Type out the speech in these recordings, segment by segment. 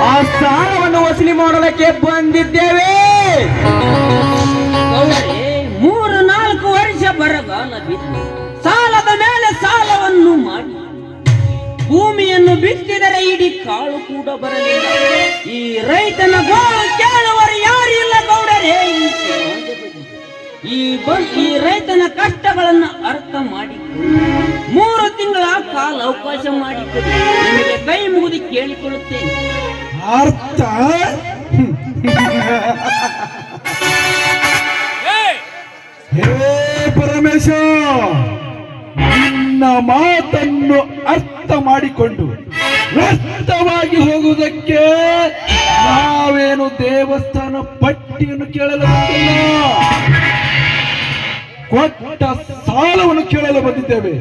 ಆ ಸಾಲವನ್ನು ವಸೂಲಿ ಮಾಡಲಿಕ್ಕೆ ಬಂದಿದ್ದೇವೆ. 3-4 ವರ್ಷ ಬರಗಾಲ ಬಿದ್ದು ಸಾಲದ ಮೇಲೆ ಸಾಲವನ್ನು ಮಾಡಿ ಭೂಮಿಯನ್ನು ಬಿತ್ತಿದರೆ ಇಡೀ ಕಾಳು ಕೂಡ ಬರಲಿಲ್ಲ. ಈ ರೈತನ ಗೋಳು ಕೇಳುವರು ಯಾರು ಇಲ್ಲ ಗೌಡರೇ. ಈ ರೈತನ ಕಷ್ಟಗಳನ್ನು ಅರ್ಥ ಮಾಡಿಕೊಂಡು 3 ತಿಂಗಳ ಕಾಲ ಅವಕಾಶ ಮಾಡಿಕೊಡಿ. ನಿಮಗೆ ಕೈ ಮುಗಿದು ಕೇಳಿಕೊಳ್ಳುತ್ತೇನೆ. ಅರ್ಥ ಹೇ ಪರಮೇಶ, ನಿನ್ನ ಮಾತನ್ನು ಅರ್ಥ ಮಾಡಿಕೊಂಡು ವ್ಯರ್ಥವಾಗಿ ಹೋಗುವುದಕ್ಕೆ ನಾವೇನು ದೇವಸ್ಥಾನ ಪಟ್ಟಿಯನ್ನು ಕೇಳಲು ಬಂದಿಲ್ಲ, ಕೊಟ್ಟ ಸಾಲವನ್ನು ಕೇಳಲು ಬಂದಿದ್ದೇವೆ.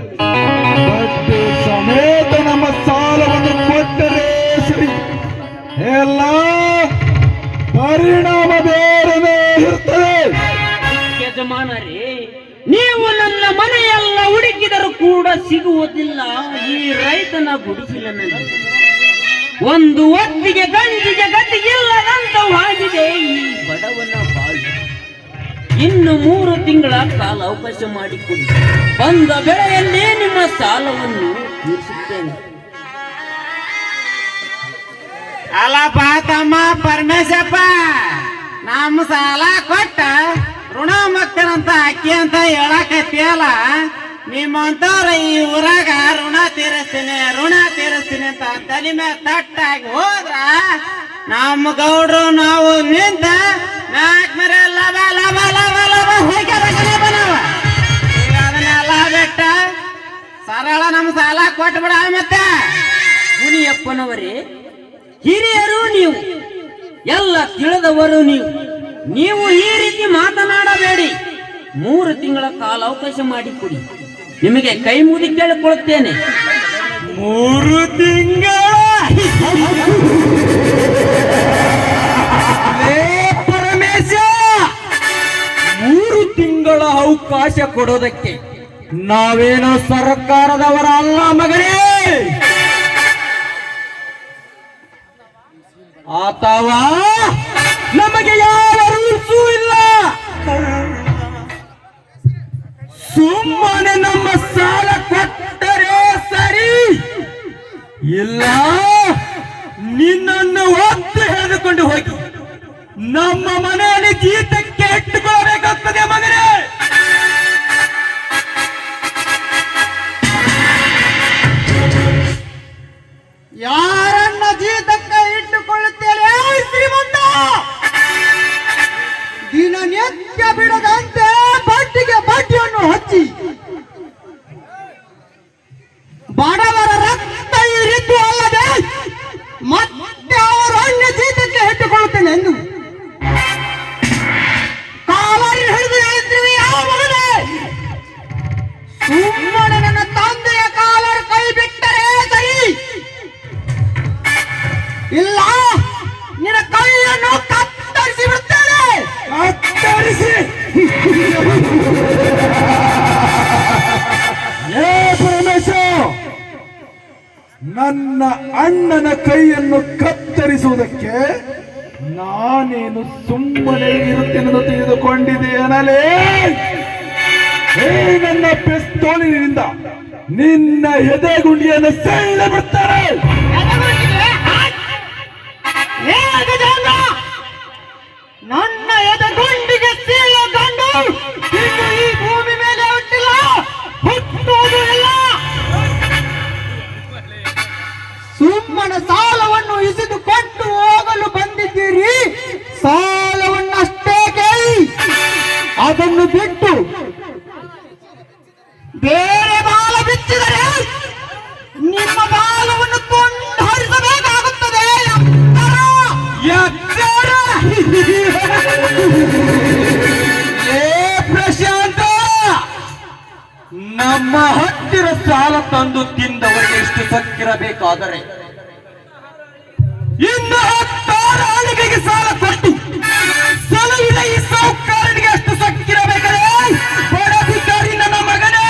ಬಡ್ಡಿ ಸಮೇತ ನಮ್ಮ ಸಾಲವನ್ನು ಕೊಟ್ಟರೆ ಸರಿ, ಎಲ್ಲ ಪರಿಣಾಮ ಬೇರೆನೇ ಇರುತ್ತದೆ. ಯಜಮಾನರೇ, ನೀವು ನನ್ನ ಮನೆಯೆಲ್ಲ ಹುಡುಕಿದರೂ ಕೂಡ ಸಿಗುವುದಿಲ್ಲ ಈ ರೈತನ ಗುಡಿಸಲಿನಲ್ಲಿ. ಒಂದು ಹೊತ್ತಿಗೆ ಗಂಜಿಗೆ ಗತಿಗಿಲ್ಲದಂತವಾಗಿದೆ ಈ ಬಡವನ ಬಾಳು. ಇನ್ನು 3 ತಿಂಗಳ ಕಾಲ ಅವಕಾಶ ಮಾಡಿಕೊಡಿ. ಬಂದ ಬೆಳೆಯಲ್ಲೇ ನಿಮ್ಮ ಸಾಲವನ್ನು ತೀರಿಸುತ್ತೇನೆ. ಅಲ್ಲಪ್ಪ ತಮ್ಮ ಪರಮೇಶಪ್ಪ, ನಮ್ಮ ಸಾಲ ಕೊಟ್ಟ ಋಣ ಮಕ್ಕಳಂತ ಅಕ್ಕಿ ಅಂತ ಹೇಳಕತ್ತಿಯಲ್ಲ, ನಿಮ್ಮಂತವ್ರ ಈ ಊರಾಗ ಋಣ ತೀರಿಸ್ತೀನಿ ಅಂತ ತಲೆ ಮೇಲೆ ತಟ್ಟಾಗಿ ಹೋದ್ರ ನಮ್ಮ ಗೌಡ್ರು ನಾವು ನಿಂತ 4 ಮರೆ ಲಾಭ ಲಾಭ ಲಾಭ ಲಾಭ ಹೋಗ್ಯಾವ. ಈಗ ಅದನ್ನೆಲ್ಲ ಬಿಟ್ಟ ಸರಳ ನಮ್ಮ ಸಾಲ ಕೊಟ್ಬಿಡ. ಮತ್ತೆ ಮುನಿಯಪ್ಪನವರೇ, ಹಿರಿಯರು ನೀವು, ಎಲ್ಲ ತಿಳಿದವರು ನೀವು ಈ ರೀತಿ ಮಾತನಾಡಬೇಡಿ. 3 ತಿಂಗಳ ಕಾಲ ಅವಕಾಶ ಮಾಡಿಕೊಡಿ. ನಿಮಗೆ ಕೈ ಮುಗಿ ಕೇಳಿಕೊಳ್ಳುತ್ತೇನೆ. 3 ತಿಂಗಳ ಪರಮೇಶ, 3 ತಿಂಗಳ ಅವಕಾಶ ಕೊಡೋದಕ್ಕೆ ನಾವೇನೋ ಸರ್ಕಾರದವರ ಅಲ್ಲ ಮಗನೇ. ಅಥವಾ ನಮಗೆ ಯಾವ ರೂಲ್ಸೂ ಇಲ್ಲ. ಸುಮ್ಮನೆ ನಮ್ಮ ಸಾಲ ಕೊಟ್ಟರೆ ಸರಿ, ಇಲ್ಲ ನಿನ್ನನ್ನು ಒತ್ತು ಹೇಳಿಕೊಂಡು ಹೋಗಿ ನಮ್ಮ ಮನೆಯಲ್ಲಿ ಜೀತಕ್ಕೆ ಇಟ್ಟುಕೊಳ್ಳಬೇಕಾಗ್ತದೆ ಮಗನೇ. ಯಾರನ್ನ ಜೀತಕ್ಕೆ ಇಟ್ಟುಕೊಳ್ಳುತ್ತೇನೆ ಶ್ರೀಮಂತ? ದಿನನಿತ್ಯ ಬಿಡದಂತೆ ಬಡ್ಡಿಗೆ ಬಡ್ಡಿಯನ್ನು ಹಚ್ಚಿ ಬಡವರ ರಕ್ತ ಇರಿದ್ದು ಅಲ್ಲದೆ ಮತ್ತೆ ಅವರ ಅನ್ಯ ಜೀತಕ್ಕೆ ಇಟ್ಟುಕೊಳ್ಳುತ್ತೇನೆ ಎಂದು ಕಾಲರಿ ಹಿಡಿದು ಹೇಳ್ತೀವಿ. ಯಾವ ಮಗನೇ, ಸುಮ್ಮನೆ ನನ್ನ ತಂದೆಯ ಕಾಲರ್ ಕೈ ಬಿಟ್ಟರೆ ಸರಿ, ಇಲ್ಲ ನಿನ್ನ ಕೈಯನ್ನು ಕತ್ತರಿಸಿ ಬಿಡುತ್ತೇನೆ. ಕತ್ತರಿಸಿ ಏ ಪರಮೇಶ, ನನ್ನ ಅಣ್ಣನ ಕೈಯನ್ನು ಕತ್ತರಿಸುವುದಕ್ಕೆ ನಾನೇನು ಸುಮ್ಮನೆ ಇರುತ್ತೇನೆಂದು ತಿಳಿದುಕೊಂಡಿದ್ದೇನಲೇ? ಏ ನನ್ನ ಪಿಸ್ತೂಲಿನಿಂದ ನಿನ್ನ ಎದೆಗುಂಡಿಯನ್ನು ಸೆಳ್ಳೆ ಬಿಡ್ತಾರೆ. ನನ್ನ ಎದೆಗುಂಡಿಗೆ ಸೀಳಗೊಂಡು ಇನ್ನು ಈ ಭೂಮಿ ಮೇಲೆ ಹುಟ್ಟಿಲ್ಲ, ಹುಟ್ಟುವುದು ಇಲ್ಲ. ಸುಮ್ಮನೆ ಸಾಲವನ್ನು ಇಸಿದುಕೊಂಡು ಹೋಗಲು ಬಂದಿದ್ದೀರಿ. ಸಾಲವನ್ನಷ್ಟೇ ಕೇಳಿ, ಅದನ್ನು ಬಿಟ್ಟು ಬೇರೆ ಬಾಲ ಬಿಚ್ಚಿದರೆ ನಿಮ್ಮ ಬಾಲವನ್ನು ಕೊಂಡು ಹರಿಸಬೇಕಾಗುತ್ತದೆ. ಪ್ರಶಾಂತ, ನಮ್ಮ ಹತ್ತಿರ ಸಾಲ ತಂದು ತಿಂದವರಿಗೆ ಎಷ್ಟು ಸಕ್ಕಿರಬೇಕಾದರೆ ಇನ್ನು 10 ಆಳಿಗೆಗೆ ಸಾಲ ಕೊಟ್ಟು ಸಲಹಿದ ಈ ಸಾಹುಕಾರನಿಗೆ ಎಷ್ಟು ಸಕ್ಕಿರಬೇಕಾದರೆ ಬಡಧಿಕಾರಿ ನನ್ನ ಮಗನೇ.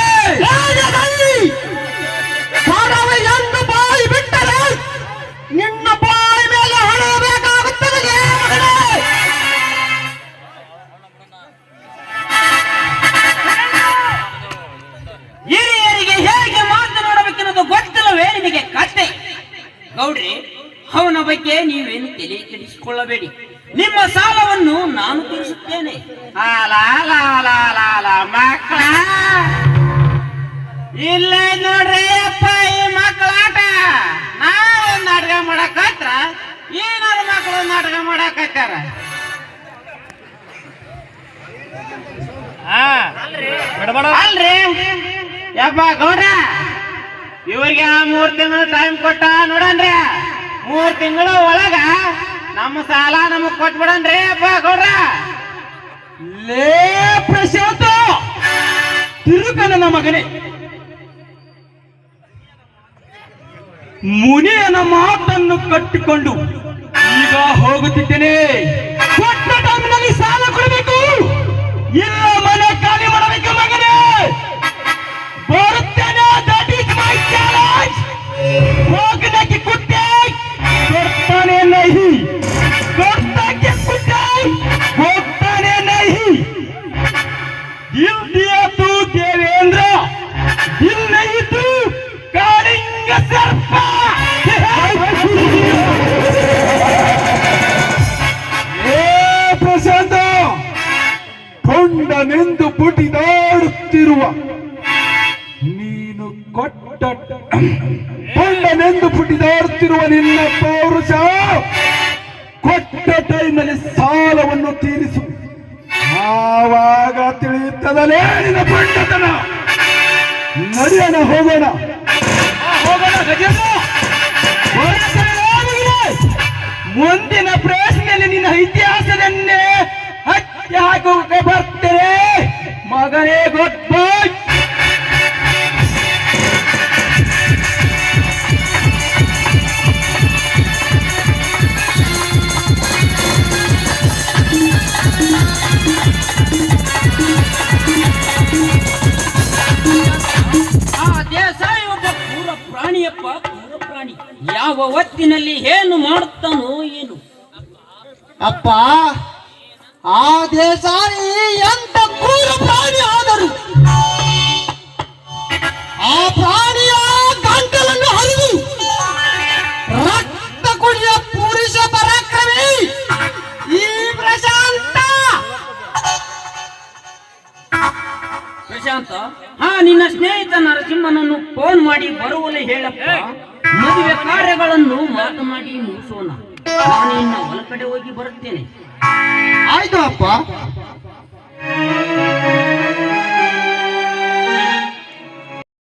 ಬಡವ ಎಂದು ಬಾಯಿ ಬಿಟ್ಟರೆ ನಿನ್ನ ಬಾಯಿ ಮೇಲೆ ಹಣ ಅವನ ಬಗ್ಗೆ ನೀವೇನು ತಲೆ ಕೆಡಿಸಿಕೊಳ್ಳಬೇಡಿ. ನಿಮ್ಮ ಸಾಲವನ್ನು ನಾನು ತೀರಿಸುತ್ತೇನೆ. ಮಕ್ಕಳ ಇಲ್ಲೇ ನೋಡ್ರಿ ಅಪ್ಪ, ಈ ಮಕ್ಕಳಾಟ ನಾವು ನಾಟಕ ಮಾಡಕತ್ರ ಏನಾದ್ರು ಮಕ್ಕಳು ನಾಟಕ ಮಾಡಕತ್ತಾರ. ಅಲ್ರಿ ಯಪ್ಪ ಗೌಡ್ರ, ಇವ್ರಿಗೆ 3 ತಿಂಗಳು ಟೈಮ್ ಕೊಟ್ಟ ನೋಡನ್ರಿ. 3 ತಿಂಗಳ ಒಳಗ ನಮ್ಮ ಸಾಲ ನಮಗ್ ಕೊಟ್ಬಿಡನ್ರಿ ಅಪ್ಪ ಗೌಡ್ರ. ಲೇ ಪ್ರಶಾಂತ, ತಿರುಗ ನನ್ನ ಮಗನೇ, ಮುನಿಯನ ಮಾತನ್ನು ಕಟ್ಟಿಕೊಂಡು ಈಗ ಹೋಗುತ್ತಿದ್ದೇನೆ. ಕೊಟ್ಟ ಟೈಮ್ನಲ್ಲಿ ಸಾಲ ಕೊಡಬೇಕು, ಇಲ್ಲ ಮನೆ ಖಾಲಿ ಮಾಡಬೇಕು ಮಗನೇ. ಬರುತ್ತೇನೆ, ದಟ್ ಈಸ್ ಮೈ ಚಾಲೆಂಜ್. ಹೋಗನೆ की कुत्ते करताने नहीं, करता के कुत्ते होताने नहीं. दिल दिया तू देवेंद्र, दिल नहीं तू कालिंग सर्प. ಪ್ರಶಾಂತ, ಕೊಂಡನೆಂದು ಪುಟಿದಾಡುತ್ತಿರುವ ನೀನು ಕೊಂಡನೆಂದು ಪುಟಿದಾಡುತ್ತಿರುವ ನಿನ್ನ ಪೌರುಷ ಕೊಟ್ಟ ಟೈಮಲ್ಲಿ ಸಾಲವನ್ನು ತೀರಿಸು, ಆವಾಗ ತಿಳಿಯುತ್ತದಲೇ ನಿನ್ನ ಪಂಡತನ. ನಡೆಯೋಣ, ಹೋಗೋಣ. ಗಜೇಂದ್ರ, ಮುಂದಿನ ಪ್ರಶ್ನೆಯಲ್ಲಿ ನಿನ್ನ ಇತಿಹಾಸದನ್ನೇ ಹತ್ಯೆ ಹಾಕುವುದಕ್ಕೆ ಬರ್ತೇನೆ ಮಗನೇ. ಗೊತ್ತು ಆ ದೇಸಾಯಿ ಒಬ್ಬ ಪೂರ ಪ್ರಾಣಿಯಪ್ಪ, ಪೂರ ಪ್ರಾಣಿ. ಯಾವ ಹೊತ್ತಿನಲ್ಲಿ ಏನು ಮಾಡುತ್ತಾನೋ ಏನು. ಅಪ್ಪ, ಆ ದೇಸಾಯಿ ಎಂತ ಕ್ರೂರ ಪ್ರಾಣಿ ಆದರು. ಆ ಪ್ರಾಣಿಯ ಗಂಟಲನ್ನು ಹರಿದು ರಕ್ತ ಕುಡಿಯ ಪುರುಷ ಪರಾಕ್ರಮಿ ಈ ಪ್ರಶಾಂತ. ಪ್ರಶಾಂತ, ನಿನ್ನ ಸ್ನೇಹಿತ ನರಸಿಂಹನನ್ನು ಫೋನ್ ಮಾಡಿ ಬರುವಲೆ ಹೇಳಪ್ಪ. ಮದುವೆ ಕಾರ್ಯಗಳನ್ನು ಮಾತನಾಡಿ ಮುಗಿಸೋಣ. ನಾನು ಇನ್ನ ಹೊಲ ಕಡೆ ಹೋಗಿ ಬರುತ್ತೇನೆ. ಆಯ್ತು ಅಪ್ಪ.